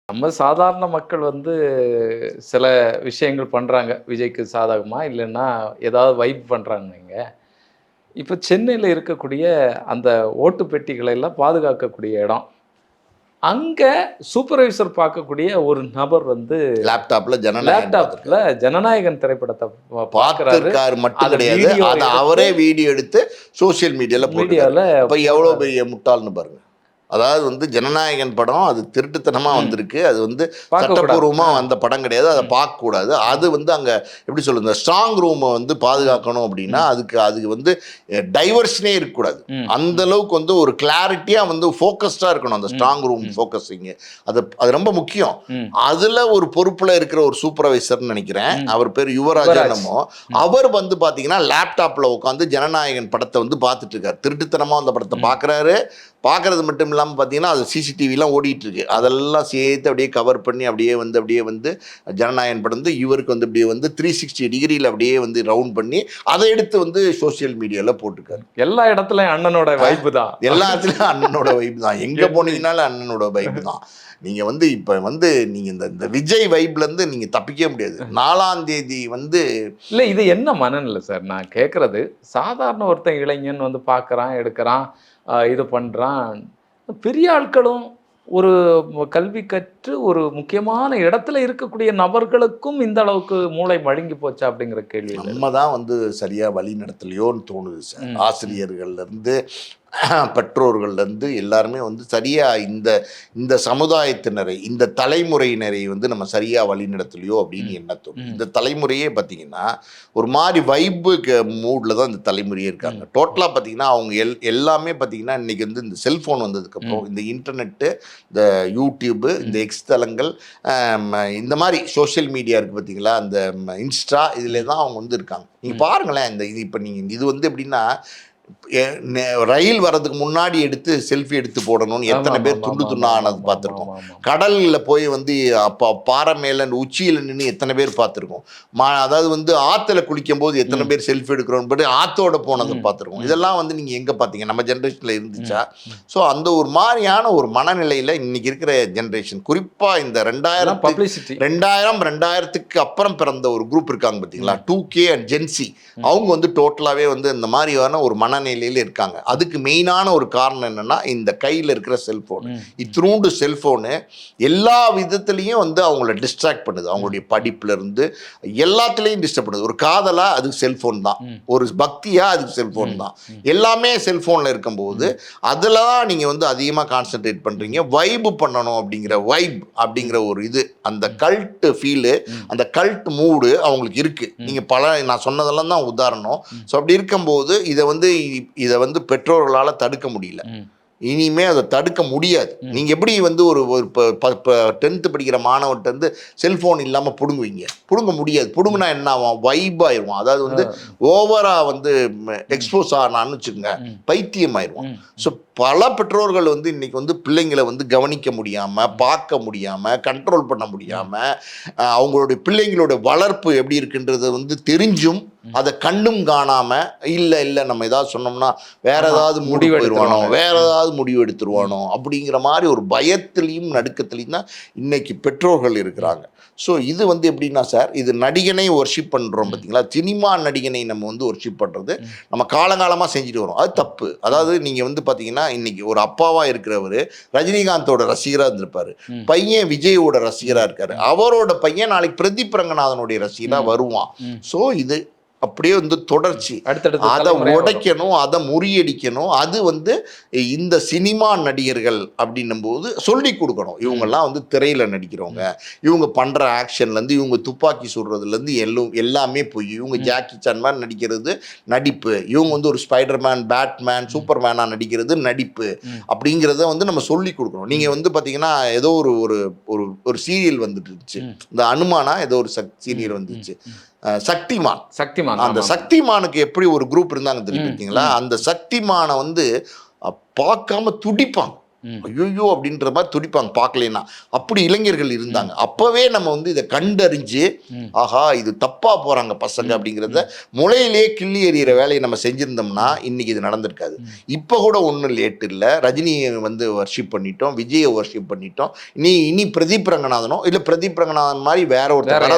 நம்ம சாதாரண மக்கள் வந்து சில விஷயங்கள் பண்றாங்க. விஜய்க்கு சாதகமா, இல்லன்னா ஏதாவது வைப் பண்றாங்கன்னு வைங்க. இப்ப சென்னையில இருக்கக்கூடிய அந்த ஓட்டு பெட்டிகளை எல்லாம் பாதுகாக்கக்கூடிய இடம். அங்க சூப்பர்வைசர் பார்க்கக்கூடிய ஒரு நபர் வந்து லேப்டாப்ல ஜனநாயகன் திரைப்படத்த பார்க்குறாரு. பார்த்திருக்காரு மட்டும் அத கிடையாது, வீடியோ அத எடுத்து அவரே வீடியோ எடுத்து சோசியல் மீடியால போட்டுருக்காரு. அப்ப எவ்வளவு பெரிய முட்டாள்னு பாருங்க. அதாவது வந்து ஜனநாயகன் படம் அது திருட்டுத்தனமா வந்திருக்கு. அது வந்து சட்டப்பூர்வமா வந்த படம் கிடையாது. அதை பார்க்க கூடாது. அது வந்து அங்க எப்படி சொல்றது, இந்த ஸ்ட்ராங் ரூமை வந்து பாதுகாக்கணும் அப்படின்னா அதுக்கு வந்து டைவர்ஷனே இருக்கக்கூடாது. அந்த அளவுக்கு வந்து ஒரு கிளாரிட்டியா வந்து ஃபோக்கஸ்டா இருக்கணும் அந்த ஸ்ட்ராங் ரூம் ஃபோக்கஸிங். அது ரொம்ப முக்கியம். அதுல ஒரு பொறுப்புல இருக்கிற ஒரு சூப்பர்வைசர்னு நினைக்கிறேன், அவர் பேர் யுவராஜ் என்னமோ. அவர் வந்து பாத்தீங்கன்னா லேப்டாப்ல உட்காந்து ஜனநாயகன் படத்தை வந்து பார்த்துட்டு இருக்காரு. திருட்டுத்தனமா அந்த படத்தை பார்க்கறாரு. பார்க்கறது மட்டும் இல்லாமல் பார்த்தீங்கன்னா அது சிசிடிவிலாம் ஓடிட்டு இருக்கு. அதெல்லாம் சேர்த்து அப்படியே கவர் பண்ணி அப்படியே வந்து ஜனநாயகன் படம் வந்து இவருக்கு வந்து அப்படியே வந்து 360 டிகிரியில் அப்படியே வந்து ரவுண்ட் பண்ணி அதை எடுத்து வந்து சோசியல் மீடியாவில் போட்டிருக்காரு. எல்லா இடத்துலையும் அண்ணனோட வைப்பு தான். எல்லா இடத்துலையும் அண்ணனோட வைப்பு தான். எங்கே போனீங்கன்னாலும் அண்ணனோட வைப்பு தான். நீங்கள் வந்து இப்போ வந்து நீங்கள் இந்த விஜய் வைப்லேருந்து நீங்கள் தப்பிக்க முடியாது. 4ஆம் தேதி வந்து இல்லை, இது என்ன மனநிலை சார்? நான் கேட்குறது, சாதாரண ஒருத்தன் இளைஞன் வந்து பார்க்குறான், எடுக்கிறான், இது பண்ணுறான். பெரிய ஆட்களும் ஒரு கல்வி கற்று ஒரு முக்கியமான இடத்துல இருக்கக்கூடிய நபர்களுக்கும் இந்த அளவுக்கு மூளை மழுங்கி போச்சா அப்படிங்கிற கேள்வி. நம்ம தான் வந்து சரியாக வழி நடத்தலையோன்னு தோணுது சார். ஆசிரியர்கள்லேருந்து பெற்றோர்கள்லேருந்து எல்லாருமே வந்து சரியாக இந்த சமுதாயத்தினரை, இந்த தலைமுறையினரை வந்து நம்ம சரியாக வழி நடத்தலையோ அப்படின்னு என்ன தோணும். இந்த தலைமுறையே பார்த்தீங்கன்னா ஒரு மாதிரி வைப்புக்கு மூடில் தான் இந்த தலைமுறையே இருக்காங்க. டோட்டலாக பார்த்தீங்கன்னா அவங்க எல்லாமே பார்த்தீங்கன்னா இன்றைக்கி வந்து இந்த செல்ஃபோன் வந்ததுக்கப்புறம் இந்த இன்டர்நெட்டு, இந்த யூடியூப்பு, இந்த எக்ஸ் தளங்கள், இந்த மாதிரி சோஷியல் மீடியா இருக்குது பார்த்தீங்களா, அந்த இன்ஸ்டா, இதில் தான் அவங்க வந்து இருக்காங்க. நீங்கள் பாருங்களேன், இது இப்போ நீங்கள் இது வந்து எப்படின்னா ரயில் வர்றதுக்கு முன்னாடி எடுத்து செல்ஃபி எடுத்து போடணும்னு எத்தனை பேர் துண்டு துண்டா ஆனது பார்த்துருக்கோம். கடலில் போய் வந்து அப்போ பாறை மேலே உச்சியில் நின்று எத்தனை பேர் பார்த்துருக்கோம். அதாவது வந்து ஆற்றுல குளிக்கும் போது எத்தனை பேர் செல்ஃபி எடுக்கிறோம் பட் ஆற்றோட போனதை பார்த்துருக்கோம். இதெல்லாம் வந்து நீங்கள் எங்கே பார்த்தீங்க? நம்ம ஜென்ரேஷனில் இருந்துச்சா? ஸோ அந்த ஒரு மாதிரியான ஒரு மனநிலையில் இன்னைக்கு இருக்கிற ஜென்ரேஷன், குறிப்பாக இந்த 2000க்கு அப்புறம் பிறந்த ஒரு குரூப் இருக்காங்க பார்த்தீங்களா, 2K அண்ட் ஜென்சி, அவங்க வந்து டோட்டலாகவே வந்து இந்த மாதிரியான ஒரு மனநிலையில் இருக்காங்க. அதுக்கு மெயினான ஒரு காரணம் என்னன்னா இந்த கையில் இருக்கிற செல்போன். இத்திரூண்டு செல்போனு எல்லா விதத்துலையும் வந்து அவங்கள டிஸ்ட்ராக்ட் பண்ணுது. அவங்களுடைய படிப்புல இருந்து எல்லாத்துலேயும் டிஸ்டர்ப் பண்ணுது. ஒரு காதலா அதுக்கு செல்போன் தான், ஒரு பக்தியா அதுக்கு செல்போன் தான். எல்லாமே செல்போன்ல இருக்கும்போது அதில் தான் நீங்கள் வந்து அதிகமாக கான்சென்ட்ரேட் பண்ணுறீங்க. வைப் பண்ணணும் அப்படிங்கிற ஒரு இது, அந்த கல்ட் ஃபீலு, அந்த கல்ட் மூடு அவங்களுக்கு இருக்குது. நீங்கள் நான் சொன்னதெல்லாம் தான் உதாரணம். ஸோ அப்படி இருக்கும்போது இதை வந்து பெற்றோர்களால் தடுக்க முடியல. இனிமே அதை தடுக்க முடியாது. நீங்கள் எப்படி வந்து ஒரு 10th படிக்கிற மாணவர்கிட்ட வந்து செல்ஃபோன் இல்லாமல் பிடுங்க முடியாது. பிடுங்கினா என்ன ஆகும்? வைப் ஆயிடுவான். அதாவது வந்து ஓவராக வந்து எக்ஸ்போஸ் ஆனான்னு வச்சுக்கோங்க, பைத்தியம் ஆயிடுவான். ஸோ பல பெற்றோர்கள் வந்து இன்னைக்கு வந்து பிள்ளைங்களை வந்து கவனிக்க முடியாமல், பார்க்க முடியாமல், கண்ட்ரோல் பண்ண முடியாமல், அவங்களுடைய பிள்ளைங்களோட வளர்ப்பு எப்படி இருக்குன்றது வந்து தெரிஞ்சும் அதை கண்டும் காணாமல், இல்லை நம்ம ஏதாவது சொன்னோம்னா வேற ஏதாவது முடிவு எடுத்துருவானோ, வேற ஏதாவது முடிவு எடுத்துருவானோ அப்படிங்கிற மாதிரி ஒரு பயத்திலையும் நடுக்கத்திலையும் தான் இன்னைக்கு பெற்றோர்கள் இருக்கிறாங்க. ஸோ இது வந்து எப்படின்னா சார், இது நடிகனை ஒர்ஷிப் பண்ணுறோம் பார்த்தீங்களா, சினிமா நடிகனை நம்ம வந்து ஒர்ஷிப் பண்ணுறது நம்ம காலங்காலமாக செஞ்சுட்டு வரோம். அது தப்பு. அதாவது நீங்கள் வந்து பார்த்தீங்கன்னா இன்னைக்கு ஒரு அப்பாவாக இருக்கிறவர் ரஜினிகாந்தோட ரசிகராக இருந்திருப்பாரு, பையன் விஜயோட ரசிகராக இருக்காரு, அவரோட பையன் நாளைக்கு பிரதீப் ரங்கநாதனுடைய ரசிகராக வருவான். ஸோ இது அப்படியே வந்து தொடர்ச்சி. அதை உடைக்கணும், அதை முறியடிக்கணும். அது வந்து இந்த சினிமா நடிகர்கள் அப்படின்னும் போது சொல்லி கொடுக்கணும். இவங்கெல்லாம் வந்து திரையில் நடிக்கிறவங்க, இவங்க பண்ணுற ஆக்ஷன்லேருந்து, இவங்க துப்பாக்கி சுடுறதுலேருந்து எல்லாமே போய் இவங்க ஜாக்கி சான் மாதிரி நடிக்கிறது நடிப்பு, இவங்க வந்து ஒரு ஸ்பைடர்மேன், பேட்மேன், சூப்பர்மேனாக நடிக்கிறது நடிப்பு அப்படிங்கிறத வந்து நம்ம சொல்லி கொடுக்கணும். நீங்கள் வந்து பார்த்தீங்கன்னா ஏதோ ஒரு சீரியல் வந்துட்டு இருந்துச்சு, இந்த அனுமானா ஏதோ ஒரு சீரியல் வந்துச்சு, சக்திமான். அந்த சக்திமானுக்கு எப்படி ஒரு குரூப் இருந்தாங்க தெரியுங்களா, அந்த சக்திமானை வந்து பார்க்காம துடிப்பாங்க. ஐயோ அப்படின்ற மாதிரி துடிப்பாங்க பார்க்கலன்னா. அப்படி இளைஞர்கள் இருந்தாங்க. அப்பவே நம்ம வந்து இதை கண்டறிஞ்சு ஆஹா இது தப்பா போறாங்க பசங்க அப்படிங்கிறத முளையிலேயே கிள்ளி எறிகிற வேலையை நம்ம செஞ்சிருந்தோம்னா இன்னைக்கு இது நடந்திருக்காது. இப்போ கூட ஒன்றும் லேட் இல்லை. ரஜினியை வந்து வர்ஷிப் பண்ணிட்டோம், விஜயை வர்ஷிப் பண்ணிட்டோம். இனி பிரதீப் ரங்கநாதனோ இல்லை பிரதீப் ரங்கநாதன் மாதிரி வேற ஒருத்தர்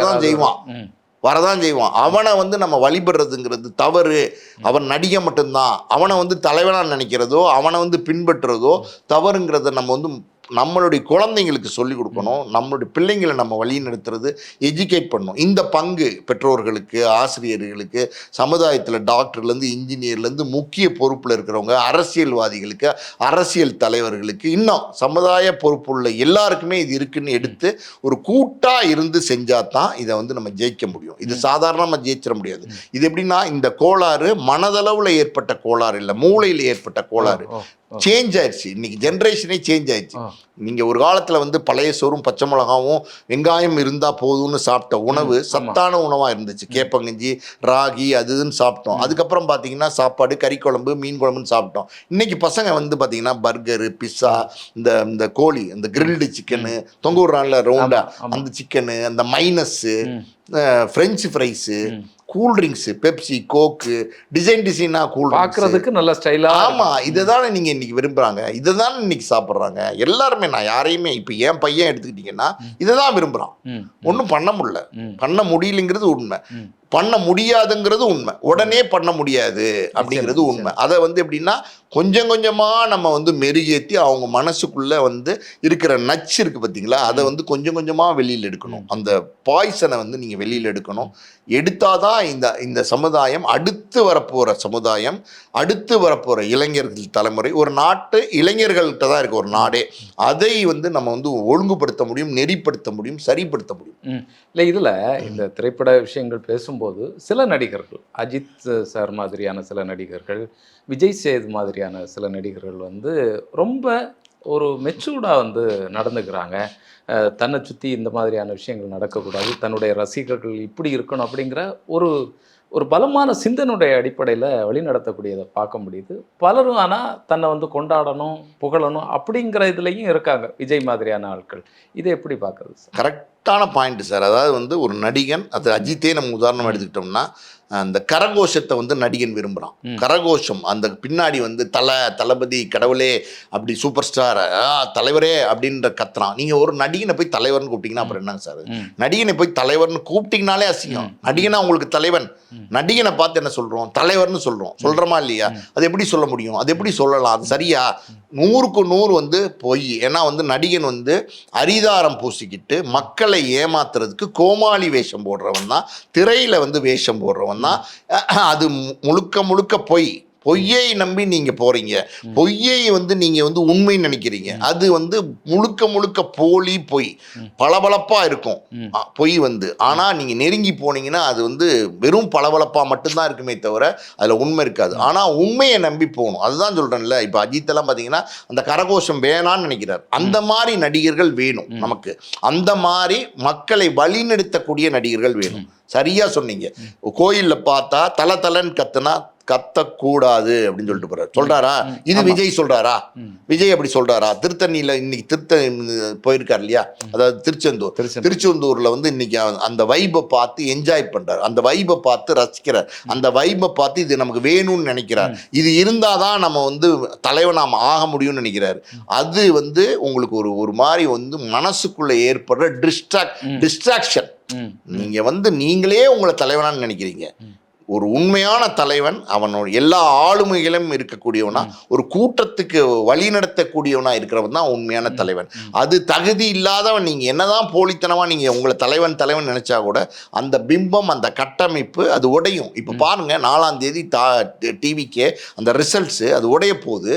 வரதான் செய்வான். அவனை வந்து நம்ம வழிபடுறதுங்கிறது தவறு. அவன் நடிகை மட்டும்தான். அவனை வந்து தலைவனா நினைக்கிறதோ அவனை வந்து பின்பற்றுறதோ தவறுங்கிறத நம்ம வந்து நம்மளுடைய குழந்தைங்களுக்கு சொல்லிக் கொடுக்கணும். நம்மளுடைய பிள்ளைங்களை நம்ம வழி நடத்துறது எஜுகேட் பண்ணணும். இந்த பங்கு பெற்றோர்களுக்கு, ஆசிரியர்களுக்கு, சமுதாயத்தில் டாக்டர்லேருந்து இன்ஜினியர்லேருந்து முக்கிய பொறுப்பில் இருக்கிறவங்க, அரசியல்வாதிகளுக்கு, அரசியல் தலைவர்களுக்கு, இன்னும் சமுதாய பொறுப்புள்ள எல்லாருக்குமே இது இருக்குன்னு எடுத்து ஒரு கூட்டாக இருந்து செஞ்சால் தான் இதை வந்து நம்ம ஜெயிக்க முடியும். இது சாதாரணமாக ஜெயிச்சிட முடியாது. இது எப்படின்னா இந்த கோளாறு மனதளவில் ஏற்பட்ட கோளாறு இல்லை, மூளையில் ஏற்பட்ட கோளாறு. சேஞ்ச் ஆயிடுச்சு. இன்னைக்கு ஜென்ரேஷனே சேஞ்ச் ஆயிடுச்சு. நீங்கள் ஒரு காலத்தில் வந்து பழைய சோறும் பச்சை மிளகாவும் வெங்காயம் இருந்தால் போதும்னு சாப்பிட்ட உணவு சத்தான உணவாக இருந்துச்சு. கேப்பங்கஞ்சி, ராகி அதுன்னு சாப்பிட்டோம். அதுக்கப்புறம் பார்த்தீங்கன்னா சாப்பாடு, கறி குழம்பு, மீன் குழம்புன்னு சாப்பிட்டோம். இன்னைக்கு பசங்க வந்து பார்த்தீங்கன்னா பர்கரு, பிஸ்ஸா, இந்த கோழி, இந்த கிரில்டு சிக்கனு, தொங்க விடுறான்ல ரவுண்டா அந்த சிக்கனு, அந்த mayonnaise, French fries, cool drinks, Pepsi, Coke, டிசைனாக கூல் பார்க்கறதுக்கு நல்ல ஸ்டைலாக. ஆமாம், இதை தானே நீங்கள் இன்றைக்கி விரும்புகிறாங்க, இதை தானே இன்றைக்கி சாப்பிட்றாங்க எல்லாருமே. நான் யாரையுமே இப்போ என் பையன் எடுத்துக்கிட்டிங்கன்னா இதை தான் விரும்புகிறான். ஒன்றும் பண்ண முடியலைங்கிறது உண்மை, பண்ண முடியாதுங்கிறது உண்மை, உடனே பண்ண முடியாது அப்படிங்கிறது உண்மை. அதை வந்து எப்படின்னா கொஞ்சம் கொஞ்சமாக நம்ம வந்து மெருகேற்றி அவங்க மனசுக்குள்ளே வந்து இருக்கிற நச்சு இருக்குது பார்த்தீங்களா, அதை வந்து கொஞ்சம் கொஞ்சமாக வெளியில் எடுக்கணும். அந்த பாய்சனை வந்து நீங்கள் வெளியில் எடுக்கணும். எடுத்தாதான் இந்த சமுதாயம், அடுத்து வரப்போகிற சமுதாயம், அடுத்து வரப்போகிற இளைஞர்கள் தலைமுறை, ஒரு நாட்டு இளைஞர்கள்ட்ட தான் இருக்குது ஒரு நாடே. அதை வந்து நம்ம வந்து ஒழுங்குபடுத்த முடியும், நெறிப்படுத்த முடியும், சரிப்படுத்த முடியும். இல்லை, இதில் இந்த திரைப்பட விஷயங்கள் பேசும்போது சில நடிகர்கள், அஜித் சார் மாதிரியான சில நடிகர்கள், விஜய் சேது மாதிரியான சில நடிகர்கள் வந்து ரொம்ப ஒரு மெச்சூர்டாக வந்து நடந்துக்கிறாங்க. தன்னை சுற்றி இந்த மாதிரியான விஷயங்கள் நடக்கக்கூடாது, தன்னுடைய ரசிகர்கள் இப்படி இருக்கணும் அப்படிங்கிற ஒரு பலமான சிந்தனுடைய அடிப்படையில் வழிநடத்தக்கூடியதை பார்க்க முடியுது. பலரும் ஆனால் தன்னை வந்து கொண்டாடணும், புகழணும் அப்படிங்கிற இதுலேயும் இருக்காங்க விஜய் மாதிரியான ஆட்கள். இதை எப்படி பார்க்குறது சார்? கரெக்டான பாயிண்ட் சார். அதாவது வந்து ஒரு நடிகன், அது அஜித்தே நம்ம உதாரணம் எடுத்துக்கிட்டோம்னா, அந்த கரகோஷத்தை வந்து நடிகன் விரும்புகிறான். கரகோஷம், அந்த பின்னாடி வந்து தளபதி, கடவுளே, அப்படி சூப்பர் ஸ்டார், தலைவரே அப்படின்ற கத்துறான். நீங்கள் ஒரு நடிகனை போய் தலைவர்னு கூப்பிட்டீங்கன்னா அப்புறம் என்னங்க சார்? நடிகனை போய் தலைவர்னு கூப்பிட்டீங்கனாலே அசிங்கம். நடிகனா உங்களுக்கு தலைவன், நடிகனை பார்த்து என்ன சொல்கிறோம்? தலைவர்னு சொல்கிறோமா இல்லையா? அது எப்படி சொல்ல முடியும்? அது எப்படி சொல்லலாம்? அது சரியா? 100க்கு 100 வந்து பொய். ஏன்னா வந்து நடிகன் வந்து அரிதாரம் பூசிக்கிட்டு மக்களை ஏமாத்துறதுக்கு கோமாளி வேஷம் போடுறவன் தான், திரையில் வந்து வேஷம் போடுறவன் தான். அது முழுக்க பொய்யை நம்பி நீங்க போறீங்க, பொய்யை வந்து நீங்க வந்து உண்மை நினைக்கிறீங்க. அது வந்து முழுக்க போலி, பொய், பளபளப்பா இருக்கும் பொய் வந்து. ஆனா நீங்க நெருங்கி போனீங்கன்னா அது வந்து வெறும் பளபளப்பா மட்டும்தான் இருக்குமே தவிர அதுல உண்மை இருக்காது. ஆனா உண்மையை நம்பி போகணும். அதுதான் சொல்றேன்ல, இப்ப அஜித் எல்லாம் பாத்தீங்கன்னா அந்த கரகோஷம் வேணான்னு நினைக்கிறார். அந்த மாதிரி நடிகர்கள் வேணும் நமக்கு. அந்த மாதிரி மக்களை வழிநடத்தக்கூடிய நடிகர்கள் வேணும். சரியா சொன்னீங்க. கோயில்ல பார்த்தா தலன்னு கத்தக்கூடாது அப்படின்னு சொல்லிட்டு சொல்றாரா? இது விஜய் சொல்றாரா? விஜய் அப்படி சொல்றாரா? திருத்தணியில இன்னைக்கு போயிருக்காரு இல்லையா, அதாவது திருச்செந்தூர்ல வந்து இன்னைக்கு அந்த வைபை பார்த்து என்ஜாய் பண்றாரு, அந்த வைபை பார்த்து ரசிக்கிறார், அந்த வைபை பார்த்து இது நமக்கு வேணும்னு நினைக்கிறார். இது இருந்தாதான் நம்ம வந்து தலைவன் நாம ஆக முடியும்னு நினைக்கிறாரு. அது வந்து உங்களுக்கு ஒரு மாதிரி வந்து மனசுக்குள்ள ஏற்படுற டிஸ்ட்ராக்ஷன். நீங்க வந்து நீங்களே உங்களை தலைவனான்னு நினைக்கிறீங்க. ஒரு உண்மையான தலைவன் அவனோட எல்லா ஆளுமைகளும் இருக்கக்கூடியவனா, ஒரு கூட்டத்துக்கு வழி நடத்தக்கூடியவனா இருக்கிறவன் தான் உண்மையான தலைவன். அது தகுதி இல்லாதவன் நீங்க என்னதான் போலித்தனமா நீங்க உங்களை தலைவன் நினைச்சா கூட அந்த பிம்பம், அந்த கட்டமைப்பு அது உடையும். இப்ப பாருங்க 4ஆம் தேதி டிவிக்கே அந்த ரிசல்ட்ஸ் அது உடைய போது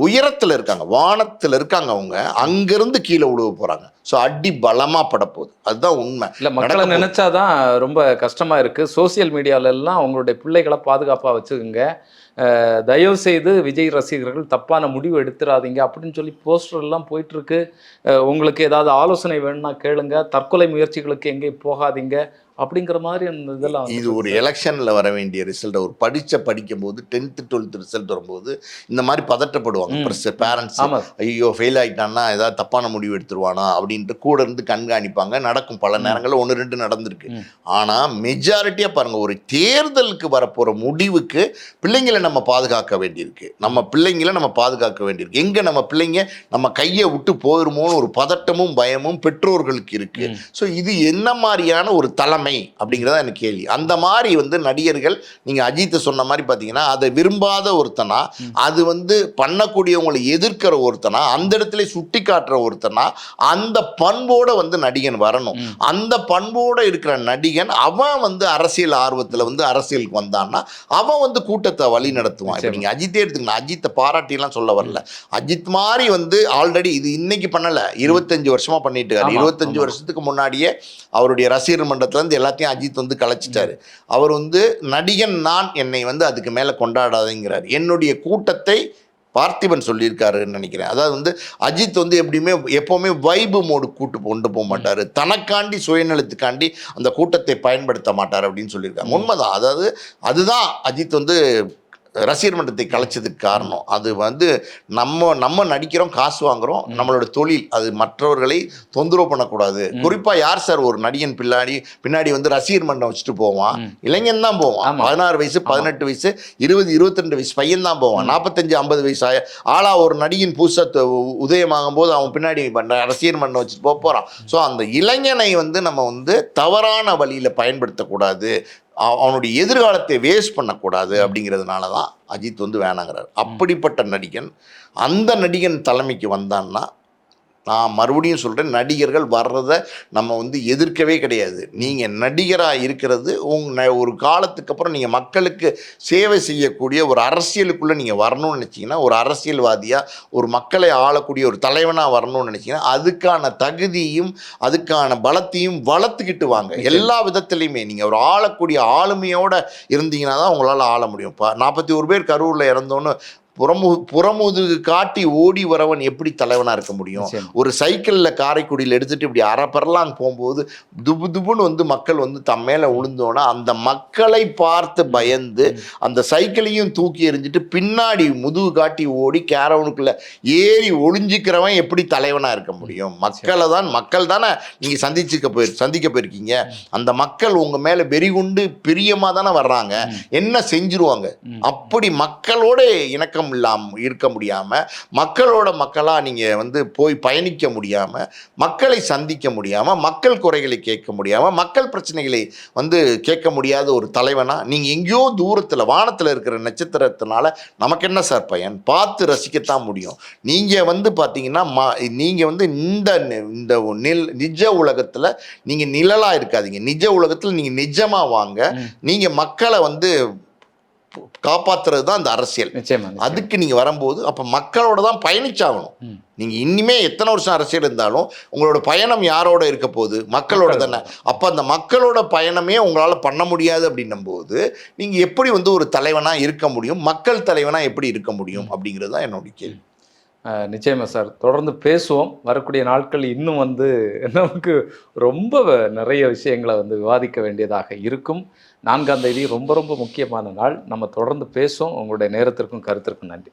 உயரத்தில் இருக்காங்க, வானத்தில் இருக்காங்க, அவங்க அங்கிருந்து கீழே விழுவ போறாங்க. ஸோ அடி பலமா படப்போகுது. அதுதான் உண்மை. இல்லை, மக்களை நினைச்சாதான் ரொம்ப கஷ்டமா இருக்கு. சோசியல் மீடியால எல்லாம் அவங்களுடைய பிள்ளைகளை பாதுகாப்பா வச்சுக்கோங்க, தயவு செய்து விஜய் ரசிகர்கள் தப்பான முடிவு எடுத்துடாதீங்க அப்படின்னு சொல்லி போஸ்டர் எல்லாம் போயிட்டு இருக்கு. உங்களுக்கு ஏதாவது ஆலோசனை வேணும்னா கேளுங்க, தற்கொலை முயற்சிகளுக்கு எங்கே போகாதீங்க அப்படிங்கிற மாதிரி அந்த இதெல்லாம் இது ஒரு எலெக்ஷனில் வர வேண்டிய ரிசல்ட். ஒரு படிக்கும்போது 10th 12th ரிசல்ட் வரும்போது இந்த மாதிரி பதட்டப்படுவாங்க பேரண்ட்ஸ். ஐயோ ஃபெயில் ஆகிட்டான்னா ஏதாவது தப்பான முடிவு எடுத்துருவானா அப்படின்ட்டு கூட இருந்து கண்காணிப்பாங்க. நடக்கும், பல நேரங்களில் 1-2 நடந்திருக்கு. ஆனால் மெஜாரிட்டியாக பாருங்கள், ஒரு தேர்தலுக்கு வரப்போகிற முடிவுக்கு பிள்ளைங்களை நம்ம பாதுகாக்க வேண்டியிருக்கு. நம்ம பிள்ளைங்களை நம்ம பாதுகாக்க வேண்டியிருக்கு. எங்கே நம்ம பிள்ளைங்க நம்ம கையை விட்டு போயிருமோன்னு ஒரு பதட்டமும் பயமும் பெற்றோர்களுக்கு இருக்குது. ஸோ இது என்ன மாதிரியான ஒரு தலைமை அப்படிங்கிறத எனக்கு கேள்வி. அந்த மாதிரி வந்து நடிகர்கள், நீங்கள் அஜித்தை சொன்ன மாதிரி பார்த்தீங்கன்னா, அதை விரும்பாத ஒருத்தனா, அது வந்து பண்ணக்கூடியவங்களை எதிர்க்கிற ஒருத்தனா, அந்த இடத்துல சுட்டி காட்டுற ஒருத்தனா, அந்த பண்போட வந்து நடிகன் வரணும். அந்த பண்போட இருக்கிற நடிகன் அவன் வந்து அரசியல் ஆர்வத்தில் வந்து அரசியலுக்கு வந்தான்னா அவன் வந்து கூட்டத்தை வழி நடத்துவான். இப்போ நீங்கள் அஜித்தே எடுத்துக்கணும். அஜித்தை பாராட்டிலாம் சொல்ல வரல. அஜித் மாதிரி வந்து ஆல்ரெடி இது இன்னைக்கு பண்ணலை, 25 வருஷமா பண்ணிட்டு இருக்காரு. 25 வருஷத்துக்கு முன்னாடியே அவருடைய ரசிகர் மன்றத்திலேருந்து எல்லாத்தையும் அஜித் வந்து கலைச்சிட்டாரு. அவர் வந்து நடிகன் நான், என்னை வந்து அதுக்கு மேலே கொண்டாடாதுங்கிறார். என்னுடைய கூட்டத்தை பார்த்திபன் சொல்லியிருக்காருன்னு நினைக்கிறேன். அதாவது வந்து அஜித் வந்து எப்போவுமே வைபு மோடு கொண்டு போக மாட்டார், தனக்காண்டி சுயநலத்துக்காண்டி அந்த கூட்டத்தை பயன்படுத்த மாட்டார் அப்படின்னு சொல்லியிருக்காங்க. உண்மைதான். அதாவது அதுதான் அஜித் வந்து ரசிகர் மன்றத்தை கலைச்சதுக்கு காரணம். அது வந்து நம்ம நடிக்கிறோம், காசு வாங்குறோம், நம்மளோட தொழில், அது மற்றவர்களை தொந்தரவு பண்ணக்கூடாது. குறிப்பாக யார் சார் ஒரு நடிகன் பின்னாடி வந்து ரசிகர் மன்றம் வச்சுட்டு போவான்? இளைஞன் தான் போவான். 16 வயசு 18 வயசு 20 22 வயசு பையன் தான் போவான். 45 50 வயசு ஆளா ஒரு நடிகன் புதுசாக உதயமாகும் போது அவன் பின்னாடி ரசிகர் மன்றம் வச்சுட்டு போகிறான். ஸோ அந்த இளைஞனை வந்து நம்ம வந்து தவறான வழியில் பயன்படுத்தக்கூடாது, அவனுடைய எதிர்காலத்தை வேஸ்ட் பண்ணக்கூடாது அப்படிங்கிறதுனால தான் அஜித் வந்து வேணாங்கிறார். அப்படிப்பட்ட நடிகன், அந்த நடிகன் தலைமைக்கு வந்தான்னா, நான் மறுபடியும் சொல்கிறேன், நடிகர்கள் வர்றதை நம்ம வந்து எதிர்க்கவே கிடையாது. நீங்கள் நடிகராக இருக்கிறது ஒரு காலத்துக்கு அப்புறம் நீங்கள் மக்களுக்கு சேவை செய்யக்கூடிய ஒரு அரசியலுக்குள்ளே நீங்கள் வரணும்னு நினச்சிங்கன்னா, ஒரு அரசியல்வாதியாக ஒரு மக்களை ஆளக்கூடிய ஒரு தலைவனாக வரணும்னு நினச்சிங்கன்னா, அதுக்கான தகுதியும் அதுக்கான பலத்தையும் வளர்த்துக்கிட்டு வாங்க. எல்லா விதத்துலையுமே நீங்கள் ஒரு ஆளக்கூடிய ஆளுமையோடு இருந்தீங்கன்னா தான் உங்களால் ஆள முடியும். 41 பேர் கரூரில் இறந்தோன்னு புறமுதுகு காட்டி ஓடி வரவன் எப்படி தலைவனாக இருக்க முடியும்? ஒரு சைக்கிளில் காரைக்குடியில் எடுத்துகிட்டு இப்படி அரைப்பரலாம் போகும்போது துபுன்னு வந்து மக்கள் வந்து தம் மேலே விழுந்தோன்னா, அந்த மக்களை பார்த்து பயந்து அந்த சைக்கிளையும் தூக்கி எறிஞ்சிட்டு பின்னாடி முதுகு காட்டி ஓடி கேரவனுக்குள்ளே ஏறி ஒளிஞ்சிக்கிறவன் எப்படி தலைவனாக இருக்க முடியும்? மக்கள் தானே நீங்கள் சந்திக்க போயிருக்கீங்க. அந்த மக்கள் உங்கள் மேலே வெறிகுண்டு பிரியமாக தானே வர்றாங்க. என்ன செஞ்சிருவாங்க? அப்படி மக்களோட இணக்கம் இருக்க முடியாம, மக்களோட மக்களா நீங்க வந்து போய் பயணிக்க முடியாம, மக்களை சந்திக்க முடியாம, மக்கள் குறைகளை கேட்க முடியாம, மக்கள் பிரச்சனைகளை வந்து கேட்க முடியாத ஒரு தலைவனா நீங்க எங்கேயோ தூரத்துல வானத்துல இருக்கிற நட்சத்திரத்தினால நமக்கு என்ன சார் பயன்? பார்த்து ரசிக்கத்தான் முடியும். நீங்க வந்து பாத்தீங்கன்னா நீங்க வந்து இந்த நிஜ உலகத்துல நீங்க நிழலா இருக்காதீங்க. நிஜ உலகத்துல நீங்க நிஜமா வாங்க. நீங்க மக்களை வந்து காப்பாத்துறது தான் அந்த அரசியல். அதுக்கு நீங்க வரும்போது அப்ப மக்களோட தான் பயணிச்சாகணும். நீங்க இனிமே எத்தனை வருஷம் அரசியல் இருந்தாலும் உங்களோட பயணம் யாரோட இருக்க போகுது? மக்களோட தானே. அப்ப அந்த மக்களோட பயணமே உங்களால பண்ண முடியாது அப்படின்னும் போது நீங்க எப்படி வந்து ஒரு தலைவனா இருக்க முடியும்? மக்கள் தலைவனா எப்படி இருக்க முடியும்? அப்படிங்கிறது தான் என்னோட கேள்வி. நிச்சயமா சார், தொடர்ந்து பேசுவோம். வரக்கூடிய நாட்கள் இன்னும் வந்து நமக்கு ரொம்ப நிறைய விஷயங்களை வந்து விவாதிக்க வேண்டியதாக இருக்கும். 4ஆம் தேதி ரொம்ப ரொம்ப முக்கியமான நாள். நம்ம தொடர்ந்து பேசுவோம். உங்களுடைய நேரத்திற்கும் கருத்திற்கும் நன்றி.